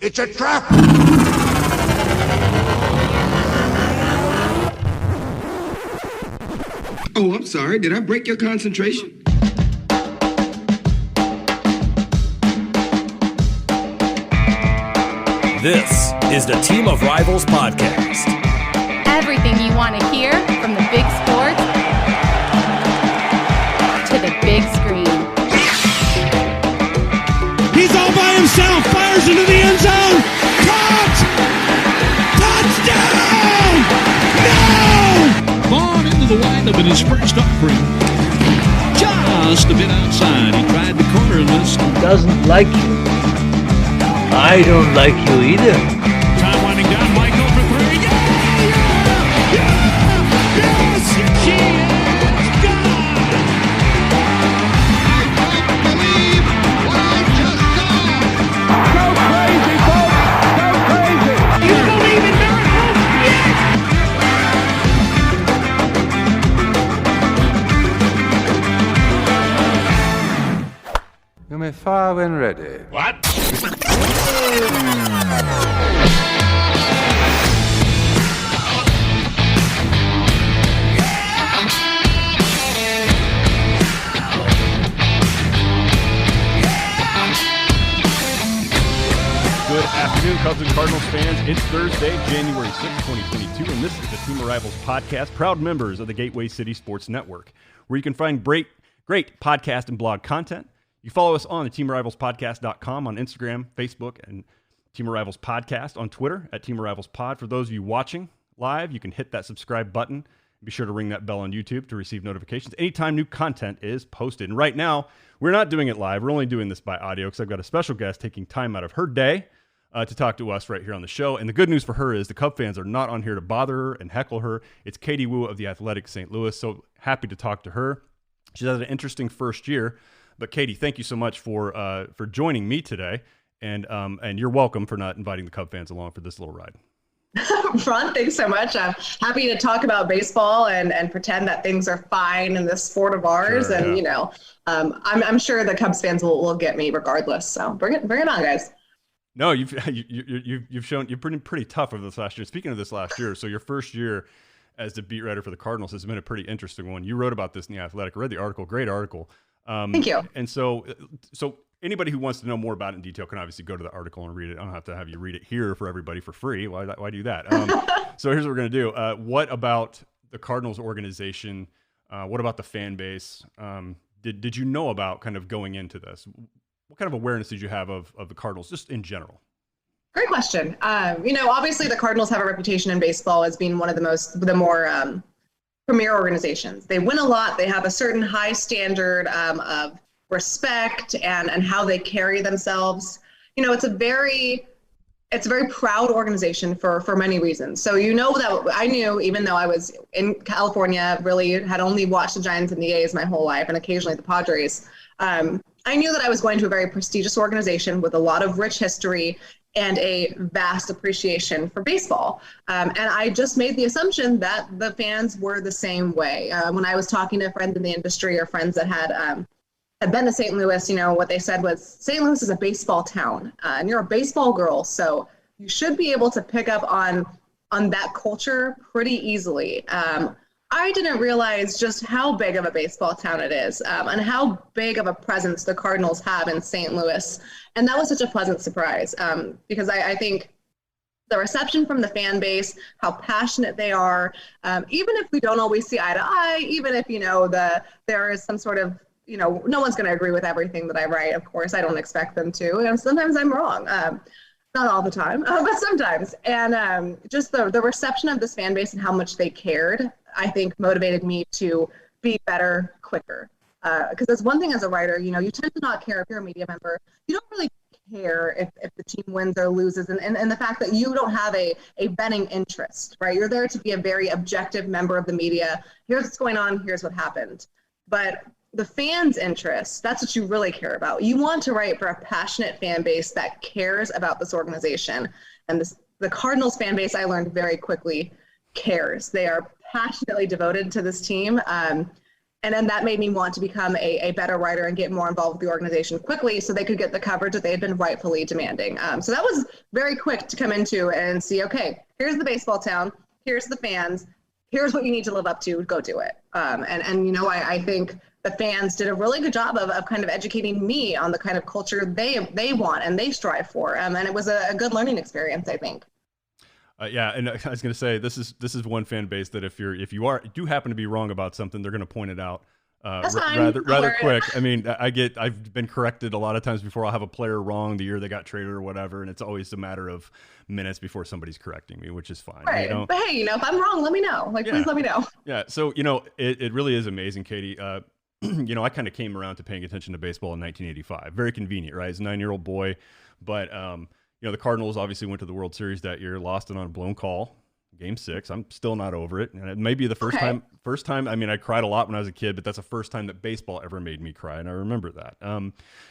It's a trap! Oh, I'm sorry. Did I break your concentration? This is the Team of Rivals podcast. Everything you want to hear from the big sports to the big screen. He's all by himself, fires into the end zone. Caught! Touchdown! No! Vaughn into the windup in his first offering. Just a bit outside. He tried the corner and missed. Doesn't like you. I don't like you either. Time winding down. Michael for three. Yes! She is gone! I can't believe what I just saw! Go crazy, folks! Go crazy! You believe in miracles? Yes! You may fire when ready. What? Good afternoon, Cubs and Cardinals fans. It's Thursday, January 6, 2022, and this is the Team of Rivals podcast, proud members of the Gateway City Sports Network, where you can find great podcast and blog content. You follow us on the teamofrivalspodcast.com on Instagram, Facebook, and Team of Rivals Podcast on Twitter at Team of Rivals Pod. For those of you watching live, you can hit that subscribe button. Be sure to ring that bell on YouTube to receive notifications anytime new content is posted. And right now, we're not doing it live. We're only doing this by audio because I've got a special guest taking time out of her day to talk to us right here on the show. And the good news for her is the Cub fans are not on here to bother her and heckle her. It's Katie Woo of the Athletic St. Louis. So happy to talk to her. She's had an interesting first year. But Katie, thank you so much for joining me today. And you're welcome for not inviting the Cub fans along for this little ride. Ron, thanks so much. I'm happy to talk about baseball and pretend that things are fine in this sport of ours. Sure, and, yeah. You know, I'm sure the Cubs fans will get me regardless. So bring it on, guys. No, you've shown you've been pretty tough over this last year. Speaking of this last year, so your first year as the beat writer for the Cardinals has been a pretty interesting one. You wrote about this in The Athletic. I read the article. Great article. Thank you. And so anybody who wants to know more about it in detail can obviously go to the article and read it. I don't have to have you read it here for everybody for free. Why do that? So here's what we're going to do. What about the Cardinals organization? What about the fan base? Did you know about kind of going into this? What kind of awareness did you have of the Cardinals just in general? Great question. Obviously the Cardinals have a reputation in baseball as being one of the more premier organizations. They win a lot. They have a certain high standard of respect and how they carry themselves. You know, it's a very proud organization for many reasons. So that I knew, even though I was in California, really had only watched the Giants and the A's my whole life and occasionally the Padres. I knew that I was going to a very prestigious organization with a lot of rich history and a vast appreciation for baseball. And I just made the assumption that the fans were the same way. When I was talking to friends in the industry or friends that had been to St. Louis, what they said was, St. Louis is a baseball town, and you're a baseball girl, so you should be able to pick up on that culture pretty easily. I didn't realize just how big of a baseball town it is, and how big of a presence the Cardinals have in St. Louis. And that was such a pleasant surprise, because I think the reception from the fan base, how passionate they are, even if we don't always see eye to eye, even if, there is some sort of, no one's going to agree with everything that I write. Of course, I don't expect them to. And sometimes I'm wrong. Not all the time, but sometimes. And just the reception of this fan base and how much they cared, I think motivated me to be better quicker. Because that's one thing as a writer, you tend to not care if you're a media member. You don't really care if the team wins or loses. And the fact that you don't have a betting interest, right? You're there to be a very objective member of the media. Here's what's going on. Here's what happened. But the fans' interest, that's what you really care about. You want to write for a passionate fan base that cares about this organization. And the Cardinals fan base, I learned very quickly, cares. They are passionately devoted to this team. And And then that made me want to become a better writer and get more involved with the organization quickly so they could get the coverage that they had been rightfully demanding. So that was very quick to come into and see, okay, here's the baseball town, here's the fans, here's what you need to live up to, go do it. And you know, I think the fans did a really good job of kind of educating me on the kind of culture they want and they strive for. And it was a good learning experience, I think. Yeah, and I was going to say this is one fan base that if you do happen to be wrong about something, they're going to point it out rather quick. I mean, I've been corrected a lot of times before. I'll have a player wrong the year they got traded or whatever, and it's always a matter of minutes before somebody's correcting me, which is fine. Right. You know? But hey, you know, if I'm wrong, let me know. Please let me know. Yeah. So you know, it really is amazing, Katie. You know, I kind of came around to paying attention to baseball in 1985. Very convenient, right? As a 9-year-old boy, but you know, the Cardinals obviously went to the World Series that year, lost it on a blown call, Game 6. I'm still not over it. And it may be the first time. I mean, I cried a lot when I was a kid, but that's the first time that baseball ever made me cry, and I remember that.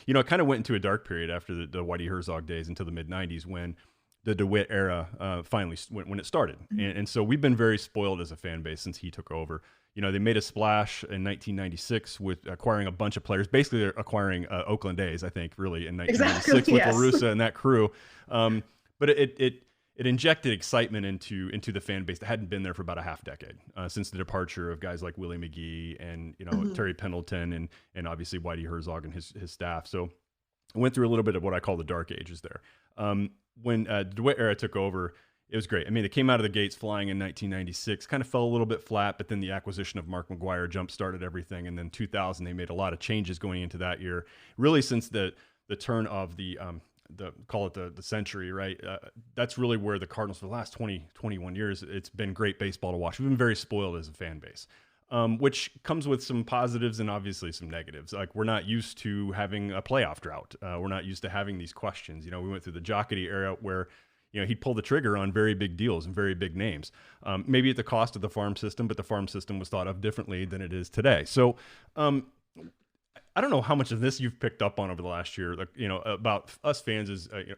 You know, it kind of went into a dark period after the Whitey Herzog days into the mid-'90s when the DeWitt era finally when it started. And so we've been very spoiled as a fan base since he took over. You know, they made a splash in 1996 with acquiring a bunch of players. Basically, they're acquiring Oakland A's, I think, really, in 1996 with La Russa and that crew. But it injected excitement into the fan base that hadn't been there for about a half decade since the departure of guys like Willie McGee and, you know, Terry Pendleton and obviously Whitey Herzog and his staff. So I went through a little bit of what I call the dark ages there. When the DeWitt era took over, it was great. I mean, they came out of the gates flying in 1996, kind of fell a little bit flat, but then the acquisition of Mark McGwire jump-started everything. And then 2000, they made a lot of changes going into that year. Really, since the turn of the century, right? That's really where the Cardinals, for the last 21 years, it's been great baseball to watch. We've been very spoiled as a fan base, which comes with some positives and obviously some negatives. Like, we're not used to having a playoff drought. We're not used to having these questions. You know, we went through the Jocketty era where, you know, he'd pull the trigger on very big deals and very big names, maybe at the cost of the farm system, but the farm system was thought of differently than it is today. So I don't know how much of this you've picked up on over the last year, like, you know, about us fans is, you know,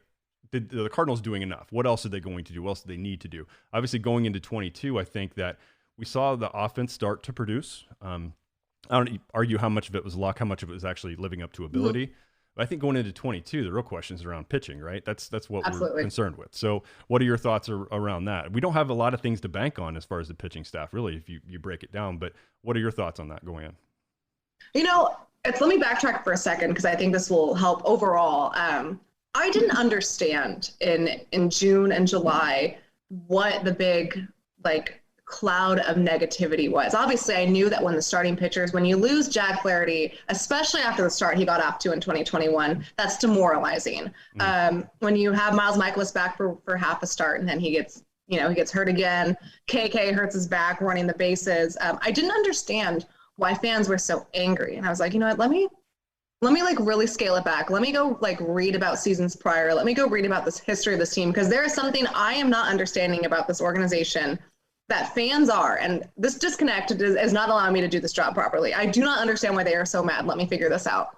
did the Cardinals doing enough? What else are they going to do? What else do they need to do? Obviously, going into 22, I think that we saw the offense start to produce. I don't argue how much of it was luck, how much of it was actually living up to ability. But I think going into 22, the real question is around pitching, right? That's what we're concerned with. So what are your thoughts around that? We don't have a lot of things to bank on as far as the pitching staff, really, if you break it down. But what are your thoughts on that going in? You know, let me backtrack for a second because I think this will help overall. I didn't understand in June and July what the big, like, cloud of negativity was. Obviously, I knew that when the starting pitchers, when you lose Jack Flaherty, especially after the start he got off to in 2021, that's demoralizing. When you have Miles Michaelis back for half a start and then he gets hurt again, KK hurts his back running the bases. I didn't understand why fans were so angry. And I was like, you know what, let me like really scale it back. Let me go like read about seasons prior. Let me go read about this history of this team, because there is something I am not understanding about this organization that fans are, and this disconnect is not allowing me to do this job properly. I do not understand why they are so mad. Let me figure this out.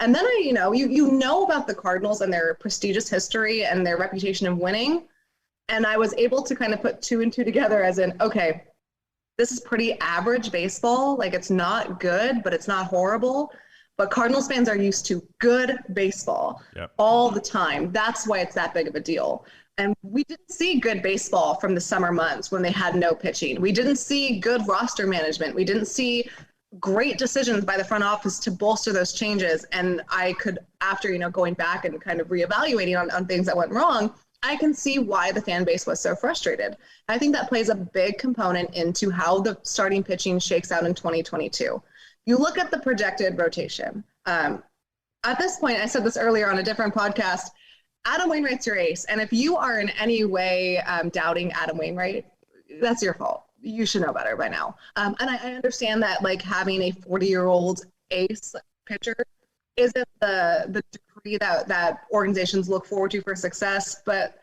And then you know about the Cardinals and their prestigious history and their reputation of winning. And I was able to kind of put 2 and 2 together as in, okay, this is pretty average baseball. Like, it's not good, but it's not horrible. But Cardinals fans are used to good baseball all the time. That's why it's that big of a deal. And we didn't see good baseball from the summer months when they had no pitching. We didn't see good roster management. We didn't see great decisions by the front office to bolster those changes. And I could, after, going back and kind of reevaluating on things that went wrong, I can see why the fan base was so frustrated. I think that plays a big component into how the starting pitching shakes out in 2022. You look at the projected rotation. At this point, I said this earlier on a different podcast, Adam Wainwright's your ace. And if you are in any way doubting Adam Wainwright, that's your fault. You should know better by now. And I understand that, like, having a 40-year-old ace pitcher isn't the degree that organizations look forward to for success. But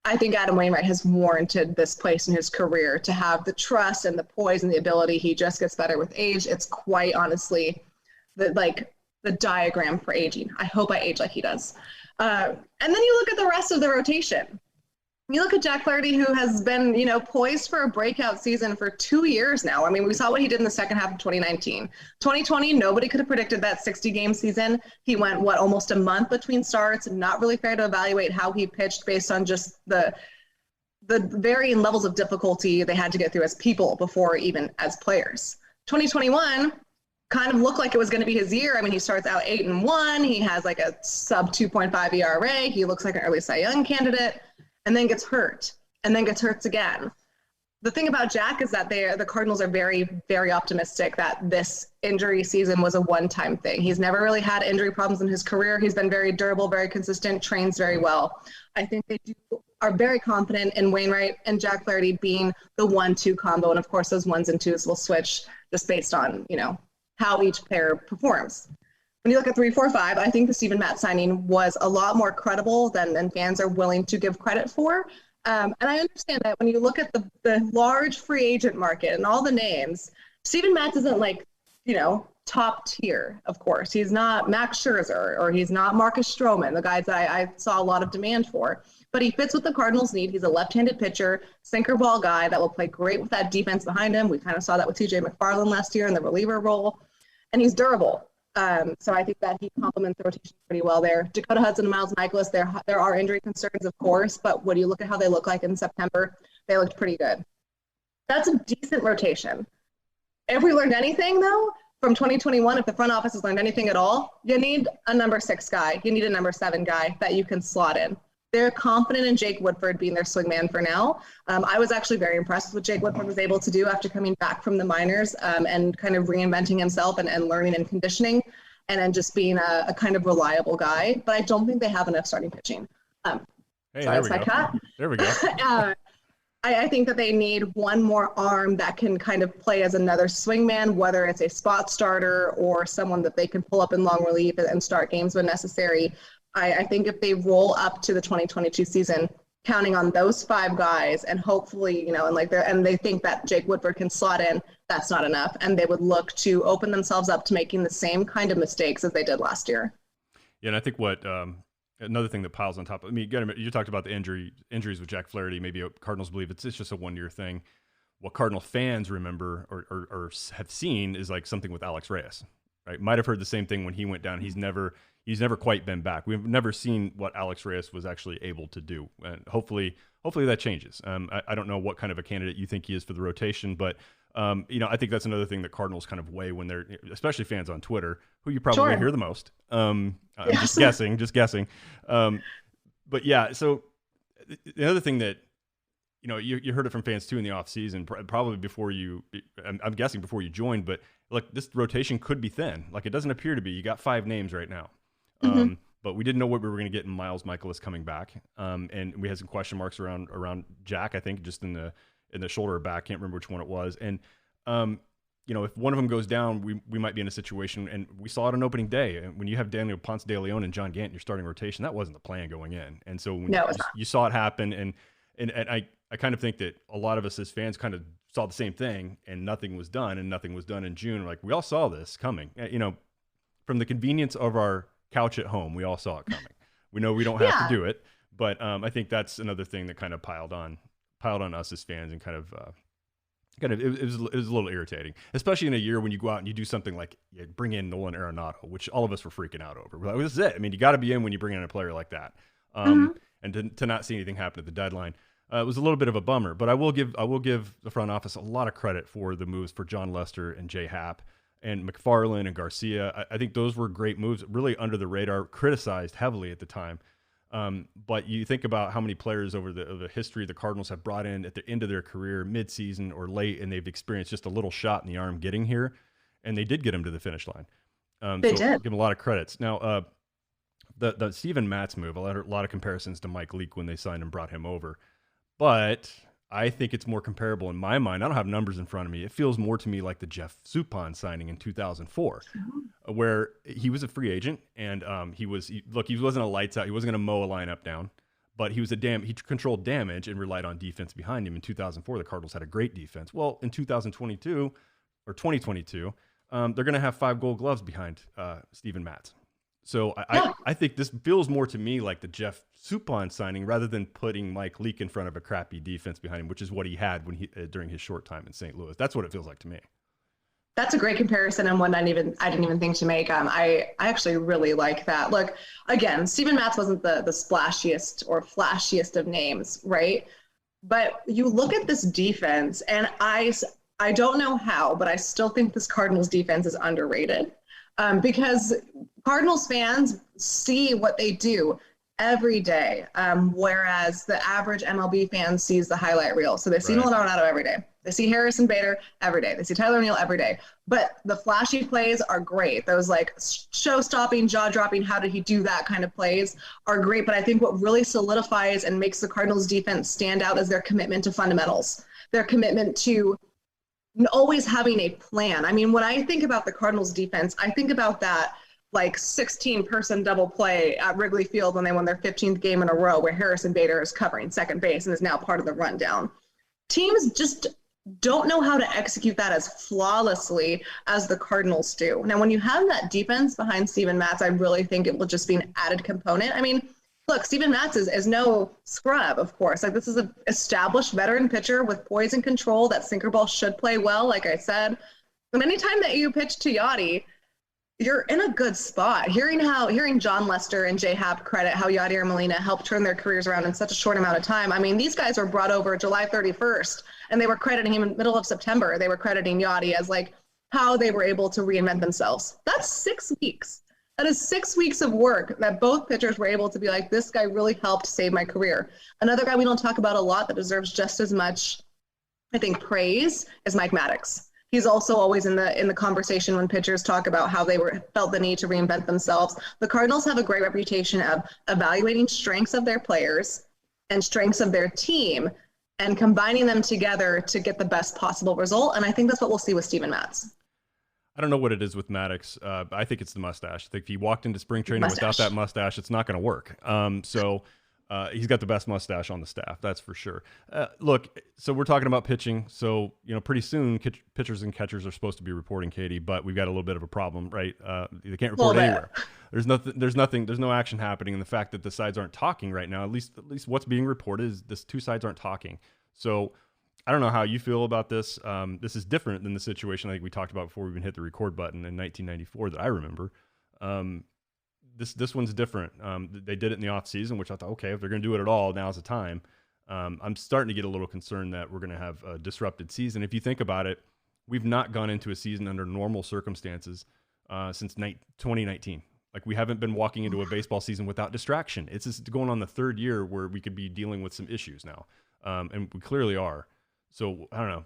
I think Adam Wainwright has warranted this place in his career to have the trust and the poise and the ability. He just gets better with age. It's quite honestly the diagram for aging. I hope I age like he does. And then you look at the rest of the rotation. You look at Jack Flaherty, who has been, poised for a breakout season for 2 years now. I mean, we saw what he did in the second half of 2019. 2020, nobody could have predicted that 60-game season. He went, almost a month between starts. Not really fair to evaluate how he pitched based on just the varying levels of difficulty they had to get through as people before even as players. 2021 kind of looked like it was going to be his year. I mean, he starts out 8-1. He has like a sub 2.5 ERA. He looks like an early Cy Young candidate. And then gets hurt, and then gets hurt again. The thing about Jack is that the Cardinals are very, very optimistic that this injury season was a one-time thing. He's never really had injury problems in his career. He's been very durable, very consistent, trains very well. I think they are very confident in Wainwright and Jack Flaherty being the 1-2 combo, and of course those 1s and 2s will switch just based on how each pair performs. When you look at 3, 4, 5, I think the Steven Matz signing was a lot more credible than fans are willing to give credit for. And I understand that when you look at the large free agent market and all the names, Steven Matz isn't like, top tier, of course. He's not Max Scherzer or he's not Marcus Stroman, the guys I saw a lot of demand for. But he fits what the Cardinals need. He's a left-handed pitcher, sinker ball guy that will play great with that defense behind him. We kind of saw that with TJ McFarland last year in the reliever role. And he's durable. So I think that he complements the rotation pretty well there. Dakota Hudson and Miles Mikolas, there are injury concerns, of course, but when you look at how they look like in September, they looked pretty good. That's a decent rotation. If we learned anything, though, from 2021, if the front office has learned anything at all, you need a number 6 guy. You need a number 7 guy that you can slot in. They're confident in Jake Woodford being their swingman for now. I was actually very impressed with what Jake Woodford was able to do after coming back from the minors and kind of reinventing himself and learning and conditioning and then just being a kind of reliable guy. But I don't think they have enough starting pitching. Hey, there we go. There we go. I think that they need one more arm that can kind of play as another swingman, whether it's a spot starter or someone that they can pull up in long relief and start games when necessary. I think if they roll up to the 2022 season, counting on those 5 guys and hopefully, and they think that Jake Woodford can slot in, that's not enough. And they would look to open themselves up to making the same kind of mistakes as they did last year. Yeah, and I think what another thing that piles on top of, you talked about the injuries with Jack Flaherty. Maybe Cardinals believe it's just a one-year thing. What Cardinal fans remember or have seen is like something with Alex Reyes, right? Might have heard the same thing when he went down. He's never quite been back. We've never seen what Alex Reyes was actually able to do, and hopefully that changes. I don't know what kind of a candidate you think he is for the rotation, but I think that's another thing that Cardinals kind of weigh when they're, especially fans on Twitter, who you probably hear the most. I'm just guessing. But yeah, so the other thing that you heard it from fans too in the off season, probably before I'm guessing before you joined, but look, this rotation could be thin. Like, it doesn't appear to be. You got 5 names right now. But we didn't know what we were going to get in Miles Mikolas coming back. And we had some question marks around Jack, I think, just in the shoulder or back. Can't remember which one it was. And, if one of them goes down, we might be in a situation, and we saw it on opening day. And when you have Daniel Ponce de Leon and John Gant in your starting rotation, that wasn't the plan going in. And so when you saw it happen, and I kind of think that a lot of us as fans kind of saw the same thing, and nothing was done in June. Like, we all saw this coming, from the convenience of our couch at home, we all saw it coming. We know we don't have to do it, but I think that's another thing that kind of piled on us as fans, and it was a little irritating, especially in a year when you go out and you do something like you bring in Nolan Arenado, which all of us were freaking out over. We're like, this is it. I mean, you got to be in when you bring in a player like that, and to not see anything happen at the deadline. It was a little bit of a bummer, but I will give the front office a lot of credit for the moves for John Lester and Jay Happ and McFarland and Garcia. I think those were great moves, really under the radar, criticized heavily at the time. But you think about how many players over the history the Cardinals have brought in at the end of their career, mid-season or late, and they've experienced just a little shot in the arm getting here, and they did get him to the finish line. They did. Give them a lot of credits. Now, the Steven Matz move, a lot of comparisons to Mike Leake when they signed and brought him over. But I think it's more comparable in my mind. I don't have numbers in front of me. It feels more to me like the Jeff Suppan signing in 2004, where he was a free agent, and he wasn't a lights out. He wasn't going to mow a lineup down, but he controlled damage and relied on defense behind him. In 2004, the Cardinals had a great defense. Well, in 2022, they're going to have 5 Gold Gloves behind Steven Matz. So I think this feels more to me like the Jeff Suppan signing rather than putting Mike Leake in front of a crappy defense behind him, which is what he had when during his short time in St. Louis. That's what it feels like to me. That's a great comparison, and one I didn't even think to make. I actually really like that. Look, again, Steven Matz wasn't the splashiest or flashiest of names, right? But you look at this defense, and I don't know how, but I still think this Cardinals defense is underrated. Because Cardinals fans see what they do every day, whereas the average MLB fan sees the highlight reel. So they see Nolan Arenado every day. They see Harrison Bader every day. They see Tyler O'Neill every day. But the flashy plays are great. Those like show-stopping, jaw-dropping, how did he do that kind of plays are great. But I think what really solidifies and makes the Cardinals defense stand out is their commitment to fundamentals, their commitment to always having a plan. I mean, when I think about the Cardinals defense, I think about that like 16-person double play at Wrigley Field when they won their 15th game in a row where Harrison Bader is covering second base and is now part of the rundown. Teams just don't know how to execute that as flawlessly as the Cardinals do. Now, when you have that defense behind Steven Matz, I really think it will just be an added component. I mean, look, Steven Matz is no scrub, of course. Like, this is an established veteran pitcher with poise and control. That sinker ball should play well, like I said. And anytime that you pitch to Yadi, you're in a good spot. Hearing John Lester and Jay Happ credit how Yadier Molina helped turn their careers around in such a short amount of time. I mean, these guys were brought over July 31st, and they were crediting him in the middle of September. They were crediting Yadi as like how they were able to reinvent themselves. That's 6 weeks. That is 6 weeks of work that both pitchers were able to be like, this guy really helped save my career. Another guy we don't talk about a lot that deserves just as much, I think, praise is Mike Maddox. He's also always in the conversation when pitchers talk about how they felt the need to reinvent themselves. The Cardinals have a great reputation of evaluating strengths of their players and strengths of their team and combining them together to get the best possible result. And I think that's what we'll see with Steven Matz. I don't know what it is with Maddox. I think it's the mustache. I think if he walked into spring training without that mustache, it's not going to work. He's got the best mustache on the staff, that's for sure. Look, so we're talking about pitching. So, pretty soon pitchers and catchers are supposed to be reporting, Katie, but we've got a little bit of a problem, right? They can't report anywhere. There's no action happening. And the fact that the sides aren't talking right now, at least what's being reported is this two sides aren't talking. So I don't know how you feel about this. This is different than the situation I think we talked about before we even hit the record button in 1994 that I remember. This one's different. They did it in the off season, which I thought, okay, if they're going to do it at all, now's the time. I'm starting to get a little concerned that we're going to have a disrupted season. If you think about it, we've not gone into a season under normal circumstances since 2019. Like, we haven't been walking into a baseball season without distraction. It's just going on the third year where we could be dealing with some issues now, and we clearly are. So I don't know.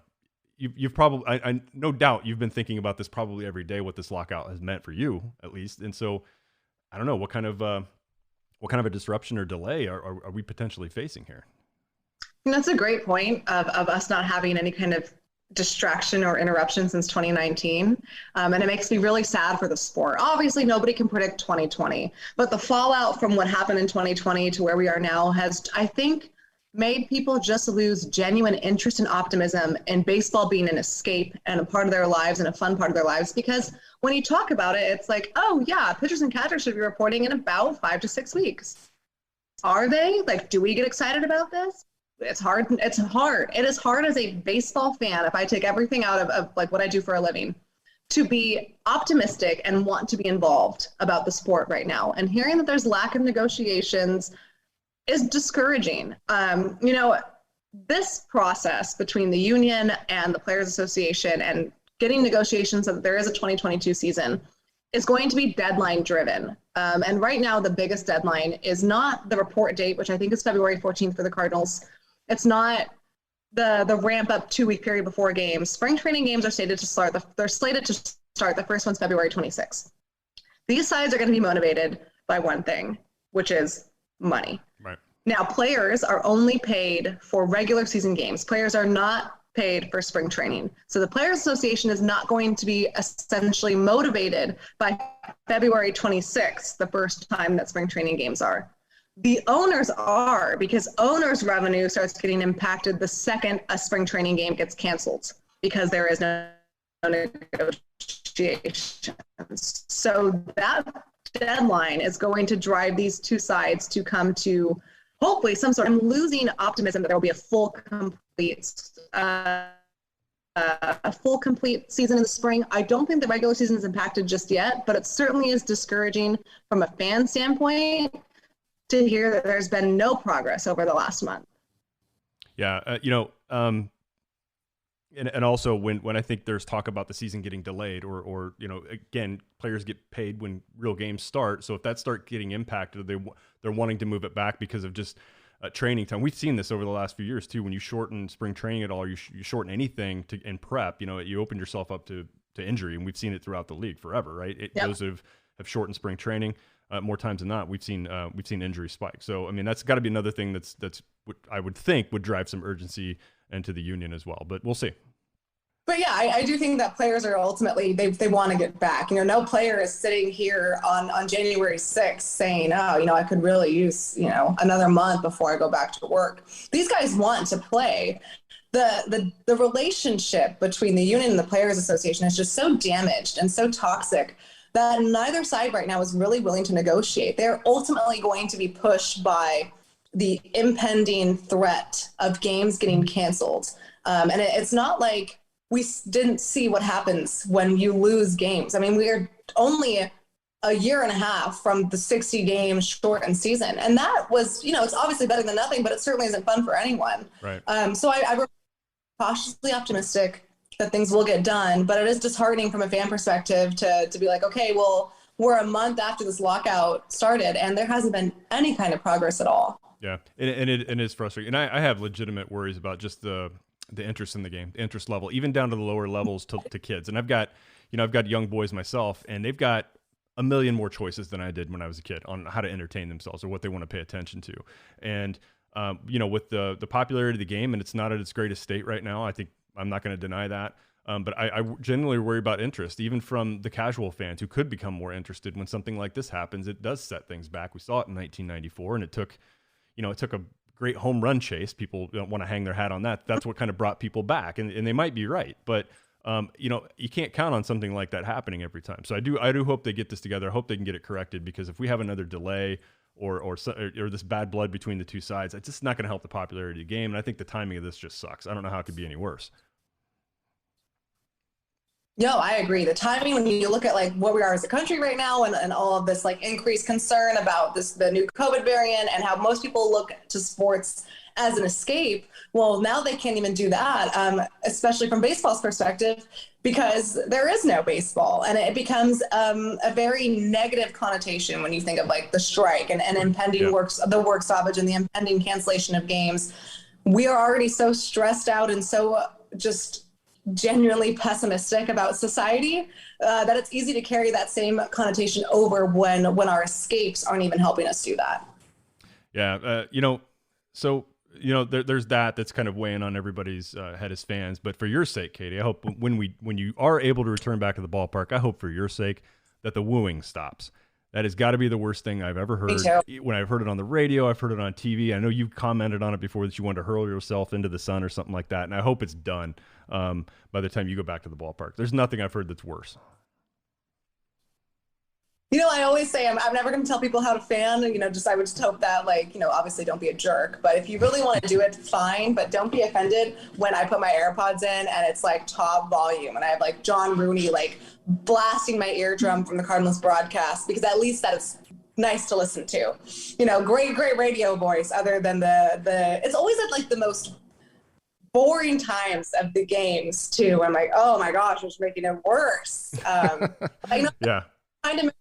You've probably, I no doubt, you've been thinking about this probably every day, what this lockout has meant for you, at least, and so. I don't know what kind of a disruption or delay are we potentially facing here? That's a great point of us not having any kind of distraction or interruption since 2019. And it makes me really sad for the sport. Obviously, nobody can predict 2020, but the fallout from what happened in 2020 to where we are now has, I think, made people just lose genuine interest and optimism in baseball being an escape and a part of their lives and a fun part of their lives. Because when you talk about it, it's like, oh yeah, pitchers and catchers should be reporting in about 5 to 6 weeks. Are they? Like, do we get excited about this? It's hard. It's hard. It is hard as a baseball fan, if I take everything out of like what I do for a living, to be optimistic and want to be involved about the sport right now. And hearing that there's lack of negotiations is discouraging. This process between the union and the Players Association and getting negotiations so that there is a 2022 season is going to be deadline driven. And right now, the biggest deadline is not the report date, which I think is February 14th for the Cardinals. It's not the ramp up 2-week period before games. Spring training games are slated to start. They're slated to start. The first one's February 26th. These sides are going to be motivated by one thing, which is money. Right. Now, players are only paid for regular season games. Players are not paid for spring training. So the Players Association is not going to be essentially motivated by February 26th, the first time that spring training games are. The owners are, because owners' revenue starts getting impacted the second a spring training game gets canceled, because there is no negotiations. So that deadline is going to drive these two sides to come to hopefully some sort. I'm losing optimism that there will be a full complete season in the spring. I don't think the regular season is impacted just yet, but it certainly is discouraging from a fan standpoint to hear that there's been no progress over the last month. Yeah, and also when I think there's talk about the season getting delayed or again, players get paid when real games start. So if that start getting impacted, they're wanting to move it back because of just training time. We've seen this over the last few years too. When you shorten spring training at all, you shorten anything in prep, you open yourself up to injury, and we've seen it throughout the league forever, right? Yep. Those have shortened spring training more times than not. We've seen injury spike. So I mean, that's got to be another thing that's what I would think would drive some urgency into the union as well. But we'll see. But yeah, I do think that players are ultimately, they want to get back. No player is sitting here on January 6th saying, oh, I could really use, another month before I go back to work. These guys want to play. The relationship between the union and the Players Association is just so damaged and so toxic that neither side right now is really willing to negotiate. They're ultimately going to be pushed by the impending threat of games getting canceled. And it's not like we didn't see what happens when you lose games. I mean, we are only a year and a half from the 60-game shortened season. And that was, it's obviously better than nothing, but it certainly isn't fun for anyone. Right. So I'm cautiously optimistic that things will get done, but it is disheartening from a fan perspective to be like, okay, well, we're a month after this lockout started and there hasn't been any kind of progress at all. Yeah, and it is frustrating. And I have legitimate worries about just the interest in the game, the interest level, even down to the lower levels to kids. And I've got young boys myself, and they've got a million more choices than I did when I was a kid on how to entertain themselves or what they want to pay attention to. And, with the popularity of the game, and it's not at its greatest state right now, I think I'm not going to deny that. But I generally worry about interest, even from the casual fans who could become more interested when something like this happens. It does set things back. We saw it in 1994, and it took a great home run chase. People don't want to hang their hat on that. That's what kind of brought people back, and they might be right, but you can't count on something like that happening every time. So I do hope they get this together. I hope they can get it corrected, because if we have another delay or this bad blood between the two sides, it's just not going to help the popularity of the game. And I think the timing of this just sucks. I don't know how it could be any worse. No, I agree. The timing, when you look at like where we are as a country right now and all of this like increased concern about the new COVID variant and how most people look to sports as an escape. Well, now they can't even do that, especially from baseball's perspective, because there is no baseball, and it becomes a very negative connotation when you think of like the strike and impending work stoppage and the impending cancellation of games. We are already so stressed out and so just genuinely pessimistic about society that it's easy to carry that same connotation over when our escapes aren't even helping us do that. Yeah, there's that's kind of weighing on everybody's head as fans. But for your sake, Katie, I hope when you are able to return back to the ballpark, I hope for your sake that the wooing stops. That has got to be the worst thing I've ever heard. When I've heard it on the radio, I've heard it on TV. I know you've commented on it before that you wanted to hurl yourself into the sun or something like that. And I hope it's done by the time you go back to the ballpark. There's nothing I've heard that's worse. I always say I'm never going to tell people how to fan. I would just hope that obviously don't be a jerk. But if you really want to do it, fine. But don't be offended when I put my AirPods in and it's like top volume and I have like John Rooney like blasting my eardrum from the Cardinals broadcast, because at least that is nice to listen to. Great radio voice. Other than the it's always at like the most boring times of the games too. I'm like, oh my gosh, it's making it worse. I know. Yeah. Kind of.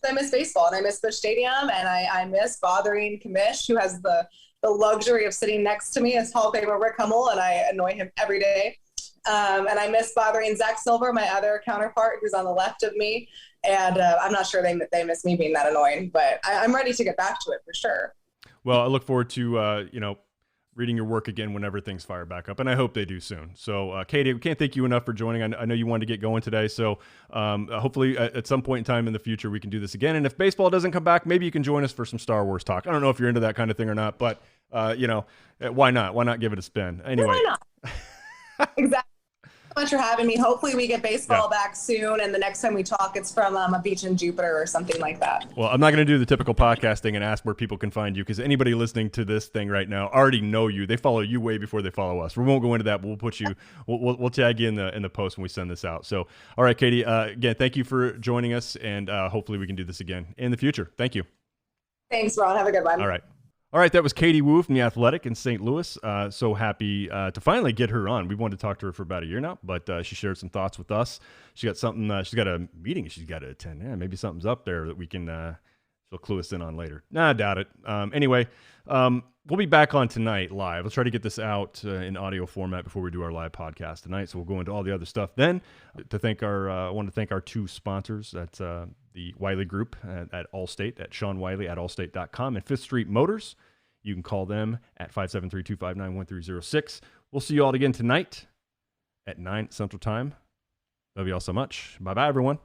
I miss baseball and I miss Busch Stadium, and I miss bothering Kamish, who has the luxury of sitting next to me as Hall of Famer Rick Hummel, and I annoy him every day. And I miss bothering Zach Silver, my other counterpart, who's on the left of me. And I'm not sure they miss me being that annoying, but I'm ready to get back to it for sure. Well, I look forward to reading your work again whenever things fire back up, and I hope they do soon. So, Katie, we can't thank you enough for joining. I know you wanted to get going today, so hopefully at some point in time in the future we can do this again. And if baseball doesn't come back, maybe you can join us for some Star Wars talk. I don't know if you're into that kind of thing or not, but why not? Why not give it a spin? Anyway, why not? Exactly. Much for having me. Hopefully we get baseball Yeah. back soon, and the next time we talk, it's from a beach in Jupiter or something like that. Well, I'm not going to do the typical podcasting and ask where people can find you, because anybody listening to this thing right now already know you. They follow you way before they follow us. We won't go into that, but we'll put you. We'll tag you in the post when we send this out. So, all right, Katie. Again, thank you for joining us, and hopefully we can do this again in the future. Thank you. Thanks, Ron. Have a good one. All right. All right, that was Katie Woo from The Athletic in St. Louis. So happy to finally get her on. We wanted to talk to her for about a year now, but she shared some thoughts with us. She got something. She's got a meeting she's got to attend. Yeah, maybe something's up there that we can. She'll clue us in on later. Nah, I doubt it. Anyway, we'll be back on tonight live. Let's try to get this out in audio format before we do our live podcast tonight. So we'll go into all the other stuff then. I want to thank our two sponsors at the Wiley Group at Allstate, at Sean Wiley at allstate.com, and Fifth Street Motors. You can call them at 573-259-1306. We'll see you all again tonight at 9 Central Time. Love you all so much. Bye-bye, everyone.